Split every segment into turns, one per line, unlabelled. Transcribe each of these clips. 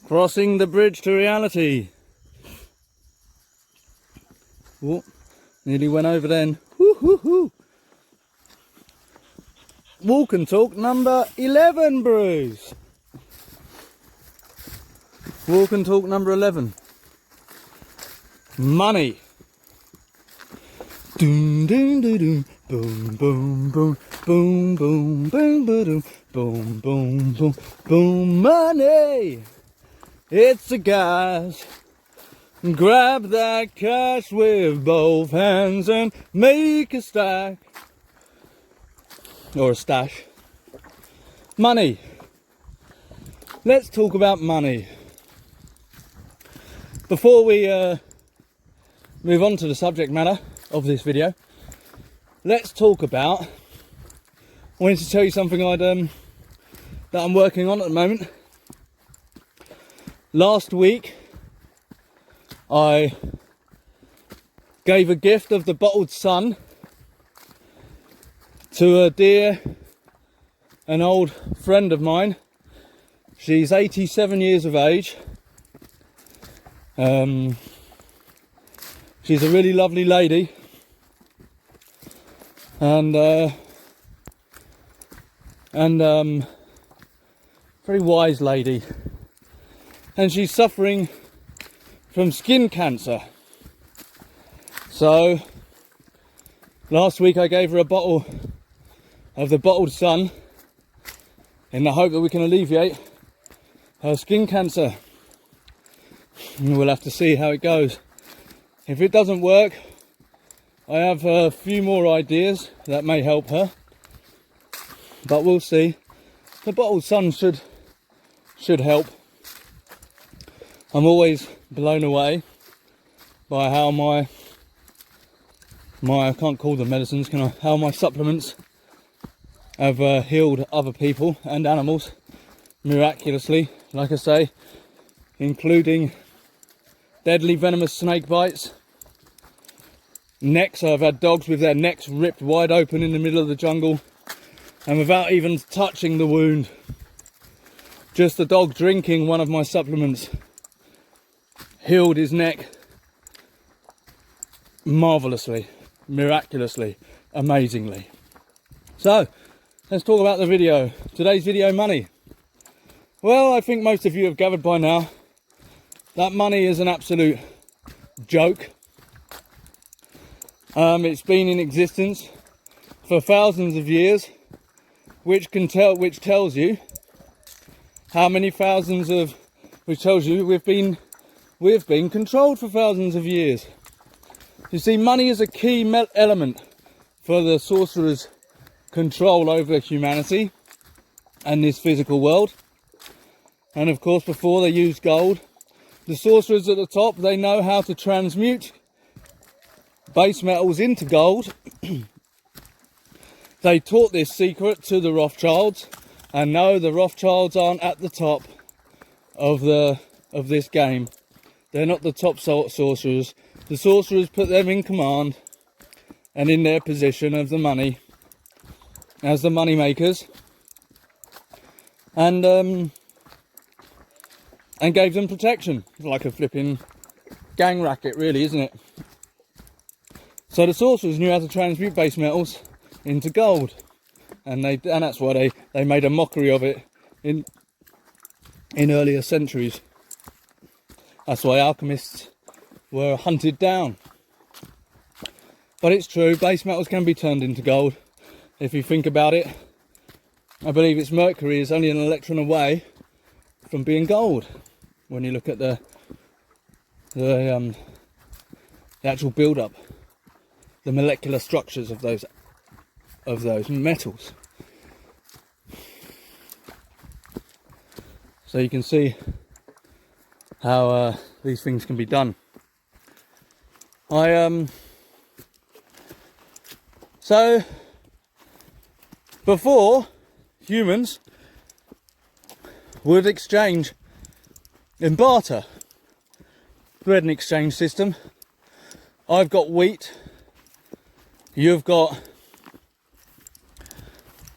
Crossing the bridge to reality. Oh, nearly went over then. Woo-hoo-hoo. Walk and talk number 11, Bruce. Walk and talk number 11. Money. Doom doom doom doom. Boom boom boom. Boom boom boom boom. Boom boom boom. Boom. Money. It's the guys. Grab that cash with both hands and make a stack. Or a stash. Money. Let's talk about money. Before we move on to the subject matter of this video, let's talk about, I wanted to tell you something that I'm working on at the moment. Last week I gave a gift of the bottled sun to a dear and old friend of mine. She's 87 years of age. She's a really lovely lady, and very wise lady, and she's suffering from skin cancer. So last week I gave her a bottle of the bottled sun in the hope that we can alleviate her skin cancer. And we'll have to see how it goes. If it doesn't work, I have a few more ideas that may help her, but we'll see. The bottled sun should help. I'm always blown away by how my I can't call them medicines, can I? How my supplements have healed other people and animals miraculously, like I say, including deadly venomous snake bites, necks. I've had dogs with their necks ripped wide open in the middle of the jungle, and without even touching the wound, just the dog drinking one of my supplements healed his neck marvelously, miraculously, amazingly. So let's talk about the video. Today's video, money. Well, I think most of you have gathered by now that money is an absolute joke. It's been in existence for thousands of years, which tells you how many thousands of, which tells you we've been controlled for thousands of years. You see, money is a key element for the sorcerer's control over humanity and this physical world. And of course, before they used gold, the sorcerers at the top, they know how to transmute base metals into gold. They taught this secret to the Rothschilds, and no, the Rothschilds aren't at the top of this game. They're not the top sorcerers. The sorcerers put them in command and in their position of the money as the money makers, and gave them protection. It's like a flipping gang racket, really, isn't it? So the sorcerers knew how to transmute base metals into gold, and that's why they made a mockery of it in earlier centuries. That's why alchemists were hunted down. But it's true, base metals can be turned into gold. If you think about it, I believe it's mercury is only an electron away from being gold. When you look at the actual build-up, the molecular structures of those metals. So you can see how these things can be done. So before, humans would exchange in barter. We had an exchange system. I've got wheat, you've got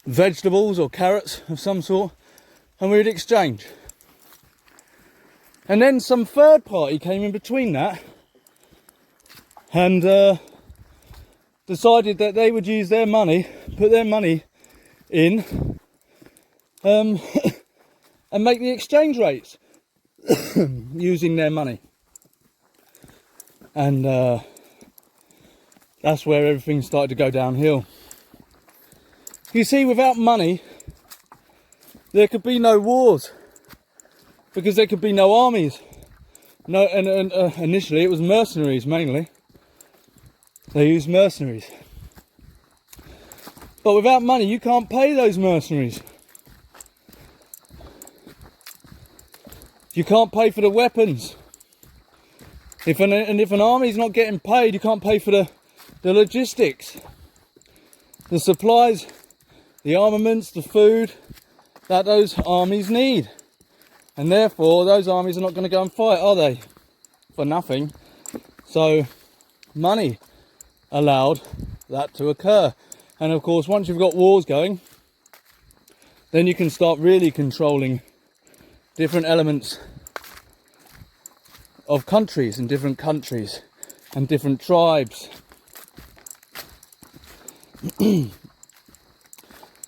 vegetables or carrots of some sort, and we would exchange. And then some third party came in between that and decided that they would use their money, put their money in and make the exchange rates using their money. And that's where everything started to go downhill. You see, without money, there could be no wars, because there could be no armies. No, and initially it was mercenaries mainly. They used mercenaries. But without money, you can't pay those mercenaries. You can't pay for the weapons. If an army's not getting paid, you can't pay for the logistics, the supplies, the armaments, the food that those armies need. And therefore, those armies are not going to go and fight, are they? For nothing. So, money allowed that to occur. And of course, once you've got wars going, then you can start really controlling different elements of countries and different tribes.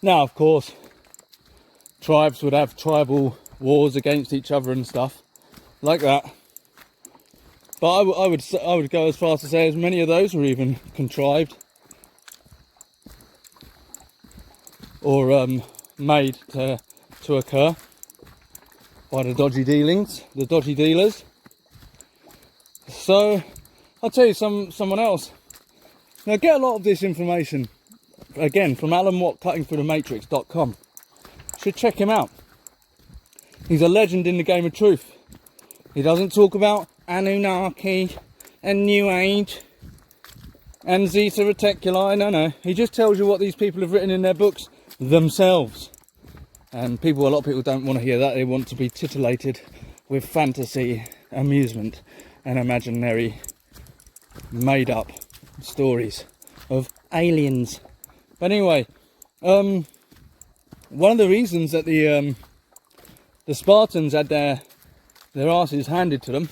Now, of course, tribes would have tribal wars against each other and stuff like that. But I would go as far as to say as many of those were even contrived or made to occur by the dodgy dealers. So I'll tell you someone else. Now, get a lot of this information again from Alan Watt, cuttingthroughthematrix.com. Should check him out. He's a legend in the game of truth. He doesn't talk about Anunnaki and New Age and Zeta Reticuli. No. He just tells you what these people have written in their books themselves. And a lot of people don't want to hear that. They want to be titillated with fantasy, amusement, and imaginary made-up stories of aliens. But anyway, one of the reasons that the Spartans had their asses handed to them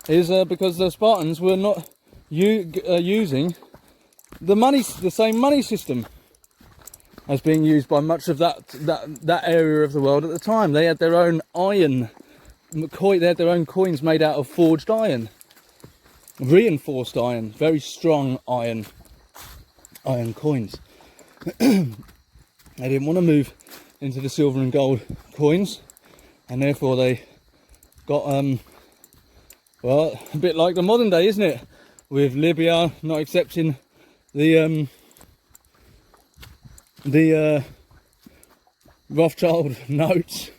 is because the Spartans were not using the same money system as being used by much of that area of the world at the time. They had their own iron. They had their own coins made out of forged iron, reinforced iron, very strong iron coins. They didn't want to move into the silver and gold coins, and therefore they got well, a bit like the modern day, isn't it, with Libya not accepting the Rothschild notes.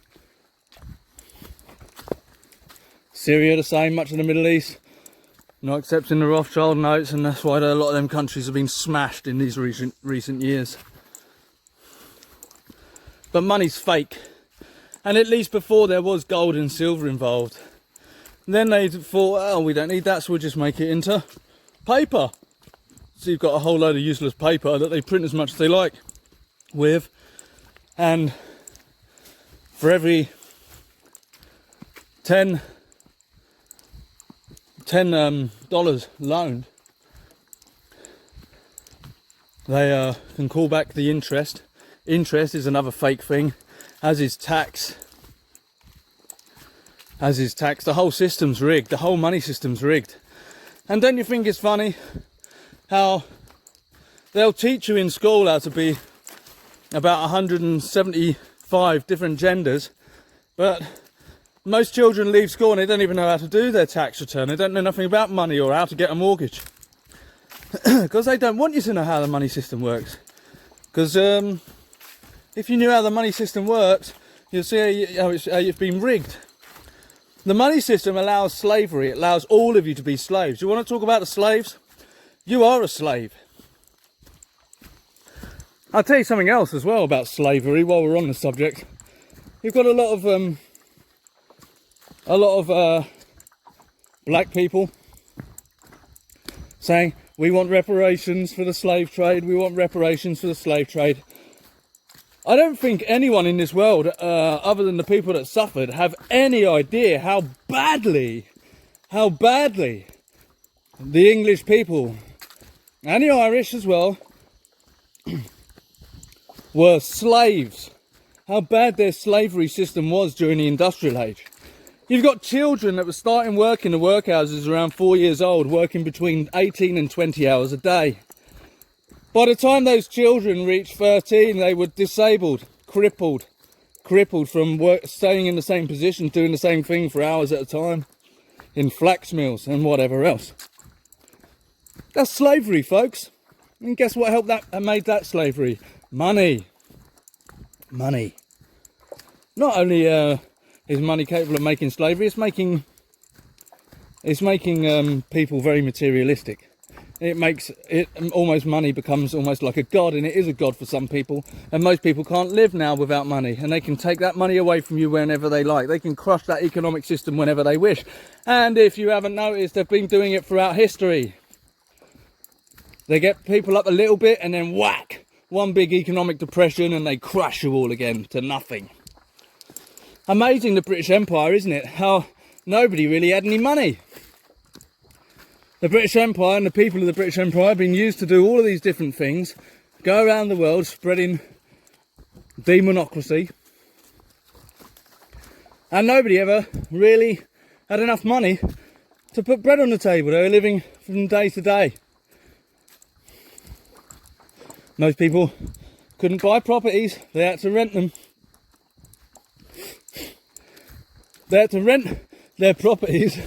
Syria the same, much of the Middle East not accepting the Rothschild notes, and that's why a lot of them countries have been smashed in these recent years. But money's fake, and at least before there was gold and silver involved. And then they thought, oh, we don't need that, so we'll just make it into paper. So you've got a whole load of useless paper that they print as much as they like with, and for every 10 dollars loaned, they can call back the interest. Interest is another fake thing, as is tax. The whole system's rigged. The whole money system's rigged. And don't you think it's funny how they'll teach you in school how to be about 175 different genders, but most children leave school and they don't even know how to do their tax return. They don't know nothing about money or how to get a mortgage. Because they don't want you to know how the money system works. Because if you knew how the money system works, you'll see how it's been rigged. The money system allows slavery. It allows all of you to be slaves. You want to talk about the slaves? You are a slave. I'll tell you something else as well about slavery while we're on the subject. You've got a lot of black people saying, we want reparations for the slave trade, we want reparations for the slave trade. I don't think anyone in this world, other than the people that suffered, have any idea how badly the English people, and the Irish as well, were slaves. How bad their slavery system was during the industrial age. You've got children that were starting work in the workhouses around 4 years old, working between 18 and 20 hours a day. By the time those children reached 13, they were disabled, crippled from staying in the same position, doing the same thing for hours at a time, in flax mills and whatever else. That's slavery, folks. And guess what made that slavery? Money. Money. Not only is money capable of making slavery, it's making people very materialistic. It makes it almost, money becomes almost like a god, and it is a god for some people. And most people can't live now without money, and they can take that money away from you whenever they like. They can crush that economic system whenever they wish. And if you haven't noticed, they've been doing it throughout history. They get people up a little bit and then whack, one big economic depression, and they crush you all again to nothing. Amazing, the British Empire, isn't it? How nobody really had any money. The British Empire and the people of the British Empire have been used to do all of these different things, go around the world spreading democracy, and nobody ever really had enough money to put bread on the table. They were living from day to day. Most people couldn't buy properties, they had to rent them. They had to rent their properties.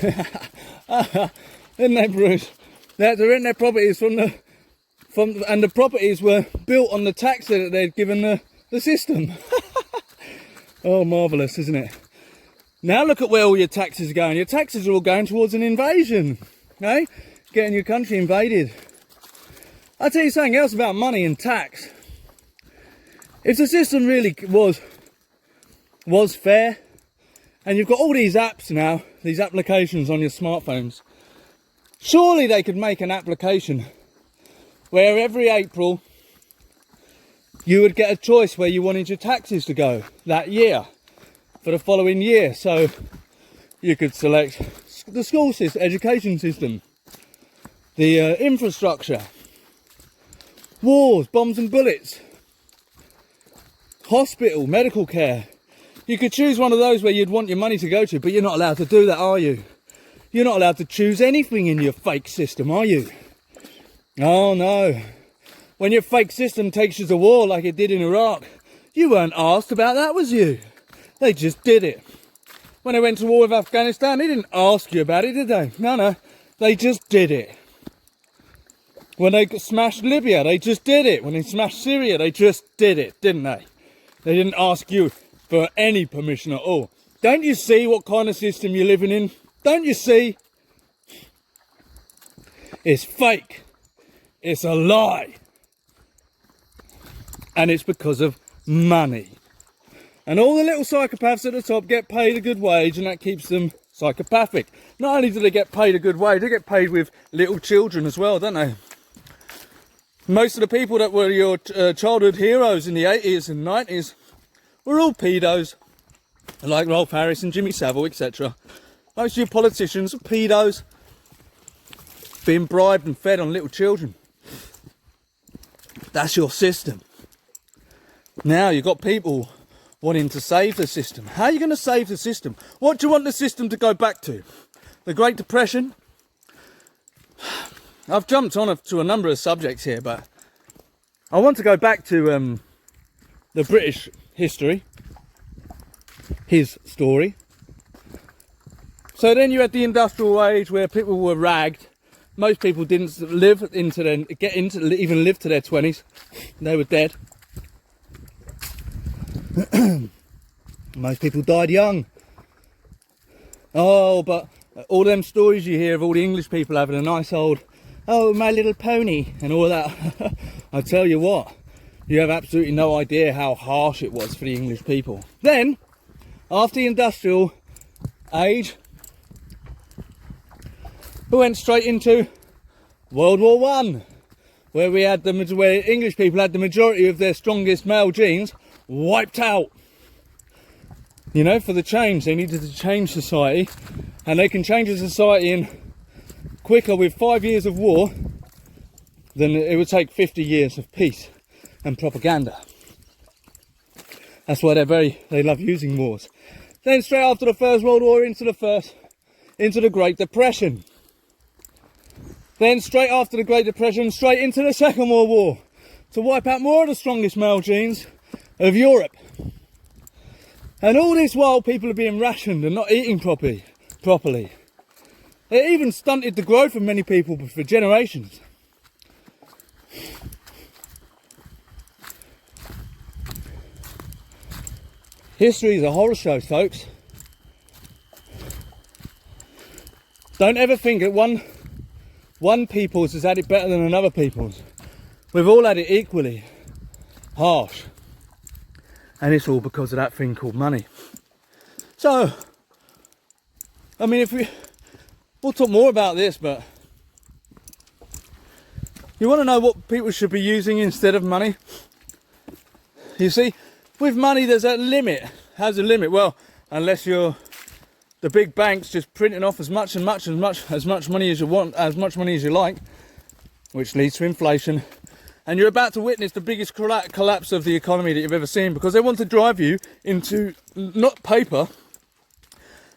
Isn't that, Bruce? They had to rent their properties and the properties were built on the tax that they'd given the system. Oh, marvellous, isn't it? Now look at where all your taxes are going. Your taxes are all going towards an invasion, eh? Getting your country invaded. I'll tell you something else about money and tax. If the system really was fair, and you've got all these apps now, these applications on your smartphones, surely they could make an application where every April you would get a choice where you wanted your taxes to go that year for the following year. So you could select the school system, education system, the infrastructure, wars, bombs and bullets, hospital, medical care. You could choose one of those where you'd want your money to go to, but you're not allowed to do that, are you? You're not allowed to choose anything in your fake system, are you? Oh no. When your fake system takes you to war like it did in Iraq, you weren't asked about that, was you? They just did it. When they went to war with Afghanistan, they didn't ask you about it, did they? No, they just did it. When they smashed Libya, they just did it. When they smashed Syria, they just did it, didn't they? They didn't ask you for any permission at all. Don't you see what kind of system you're living in? Don't you see? It's fake. It's a lie. And it's because of money. And all the little psychopaths at the top get paid a good wage, and that keeps them psychopathic. Not only do they get paid a good wage, they get paid with little children as well, don't they? Most of the people that were your childhood heroes in the 80s and 90s were all pedos, like Rolf Harris and Jimmy Savile, etc. Most of your politicians are pedos, being bribed and fed on little children. That's your system. Now you've got people wanting to save the system. How are you going to save the system? What do you want the system to go back to? The Great Depression? I've jumped on to a number of subjects here, but I want to go back to the British history, his story. So then you had the industrial age where people were ragged. Most people didn't live even live to their 20s. They were dead. Most people died young. Oh, but all them stories you hear of all the English people having a nice old, oh, My Little Pony and all that. I tell you what, you have absolutely no idea how harsh it was for the English people. Then, after the industrial age, we went straight into World War One, where English people had the majority of their strongest male genes wiped out. You know, for the change, they needed to change society, and they can change a society in quicker with 5 years of war than it would take 50 years of peace and propaganda. That's why they love using wars. Then straight after the First World War into the Great Depression. Then straight after the Great Depression, straight into the Second World War to wipe out more of the strongest male genes of Europe. And all this while people are being rationed and not eating properly. It even stunted the growth of many people for generations. History is a horror show, folks. Don't ever think that one people's has had it better than another people's. We've all had it equally harsh. And it's all because of that thing called money. So, I mean, we'll talk more about this, but you want to know what people should be using instead of money? You see, with money there's a limit. How's a limit? Well, unless you're the big banks just printing off as much money as you want, as much money as you like, which leads to inflation. And you're about to witness the biggest collapse of the economy that you've ever seen, because they want to drive you into, not paper,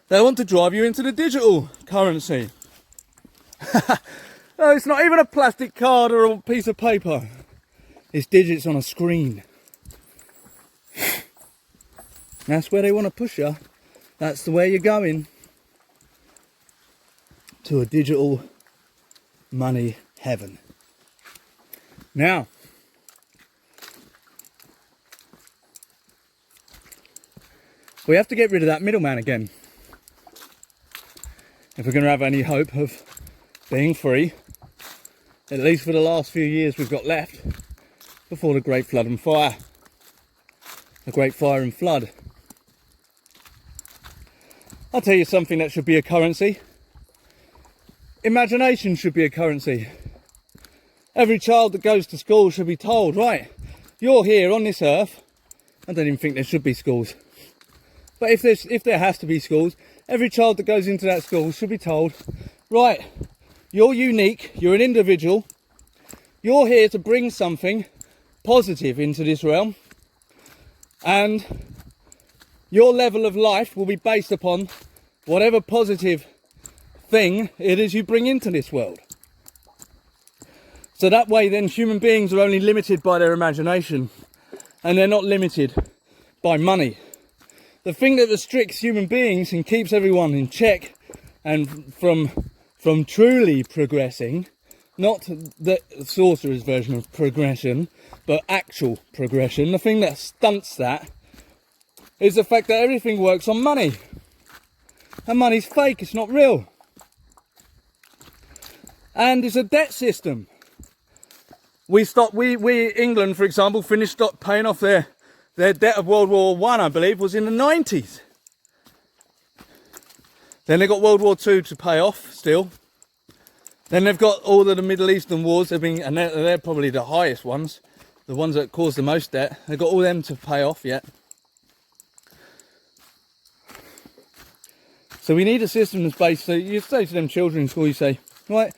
they want to drive you into the digital currency. No, it's not even a plastic card or a piece of paper. It's digits on a screen. That's where they want to push you. That's the way you're going. To a digital money heaven. Now, we have to get rid of that middleman again. If we're going to have any hope of being free, at least for the last few years we've got left, before the Great Flood and Fire. The Great Fire and Flood. I'll tell you something that should be a currency. Imagination should be a currency. Every child that goes to school should be told, right, you're here on this earth. I don't even think there should be schools. But if there has to be schools, every child that goes into that school should be told, right, you're unique, you're an individual, you're here to bring something positive into this realm, and your level of life will be based upon whatever positive thing it is you bring into this world. So that way then human beings are only limited by their imagination, and they're not limited by money. The thing that restricts human beings and keeps everyone in check and from truly progressing, not the sorcerer's version of progression, but actual progression, the thing that stunts that is the fact that everything works on money. And money's fake, it's not real. And it's a debt system. England, for example, finished paying off their debt of World War I, I believe, was in the 90s. Then they got World War II to pay off still. Then they've got all of the Middle Eastern wars, and they're probably the highest ones, the ones that cause the most debt. They've got all them to pay off yet. So we need a system that's based, so you say to them children in school, you say, right,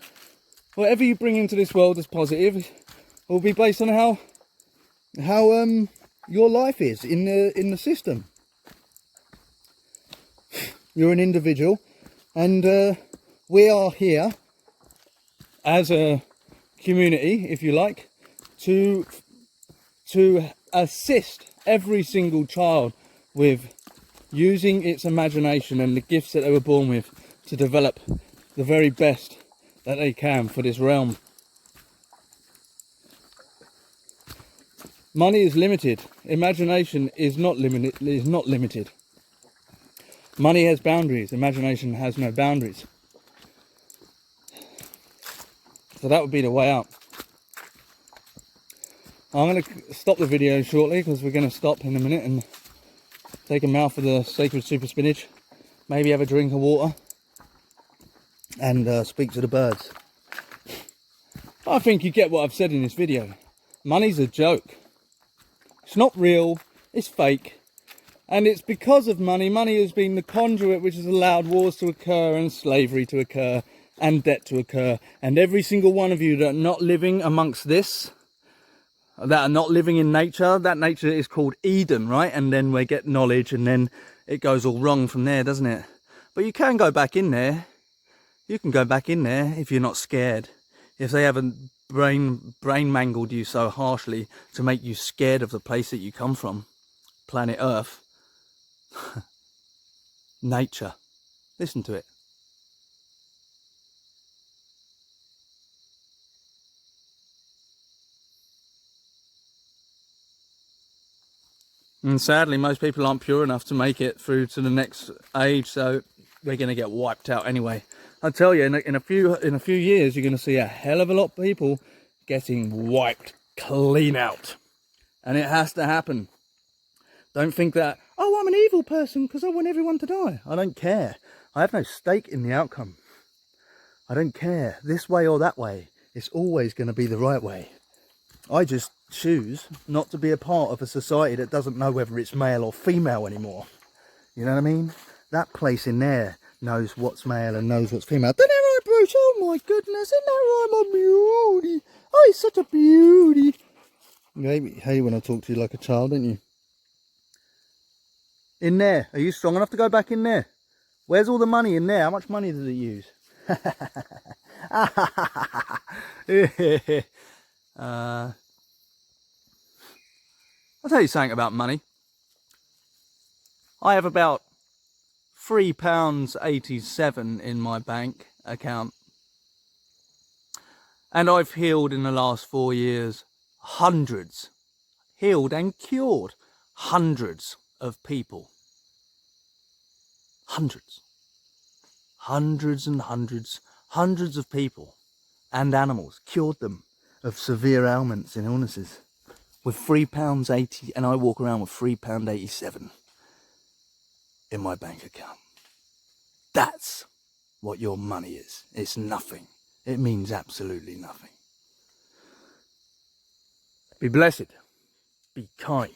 whatever you bring into this world is positive, will be based on how your life is in the system. You're an individual, and we are here as a community, if you like, to assist every single child with using its imagination and the gifts that they were born with to develop the very best that they can for this realm. Money is limited. Imagination is not limited. Money has boundaries. Imagination has no boundaries. So that would be the way out. I'm going to stop the video shortly because we're going to stop in a minute and take a mouth of the sacred super spinach. Maybe have a drink of water and speak to the birds. I think you get what I've said in this video. Money's a joke. It's not real. It's fake. And it's because of money. Money has been the conduit which has allowed wars to occur and slavery to occur and debt to occur. And every single one of you that are not living amongst this, that are not living in nature, that nature is called Eden, right? And then we get knowledge and then it goes all wrong from there, doesn't it? But you can go back in there. You can go back in there if you're not scared. If they haven't brain mangled you so harshly to make you scared of the place that you come from, planet Earth. Nature. Listen to it. And sadly, most people aren't pure enough to make it through to the next age, so they're going to get wiped out anyway. I tell you, in a few years, you're going to see a hell of a lot of people getting wiped clean out, and it has to happen. Don't think that, oh, I'm an evil person because I want everyone to die. I don't care. I have no stake in the outcome. I don't care this way or that way. It's always going to be the right way. I just choose not to be a part of a society that doesn't know whether it's male or female anymore. You know what I mean? That place in there knows what's male and knows what's female. Isn't that right, Bruce? Oh my goodness, isn't that right, my beauty? Oh, he's such a beauty. You hate when I talk to you like a child, don't you? In there, are you strong enough to go back in there? Where's all the money in there? How much money does it use? I'll tell you something about money. I have about £3.87 in my bank account. And I've healed in the last 4 years hundreds, healed and cured hundreds of people. Hundreds. Hundreds and hundreds, hundreds of people and animals, cured them of severe ailments and illnesses with £3.80, and I walk around with £3.87 in my bank account. That's what your money is. It's nothing. It means absolutely nothing. Be blessed. Be kind.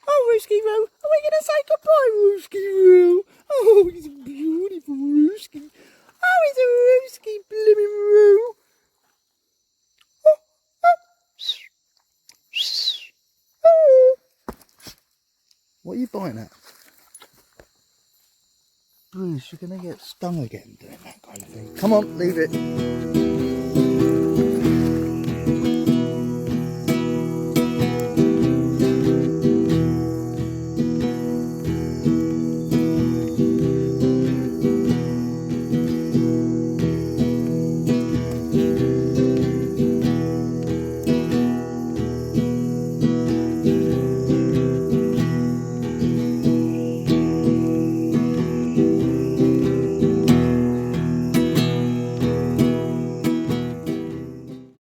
Oh, Rooski Roo, are we going to say goodbye, Rooski Roo? Oh, he's a beautiful Rooski. Oh, he's a Rooski blimmin' Roo. Oh, oh. Oh. What are you biting at? Bruce, you're going to get stung again doing that kind of thing. Come on, leave it.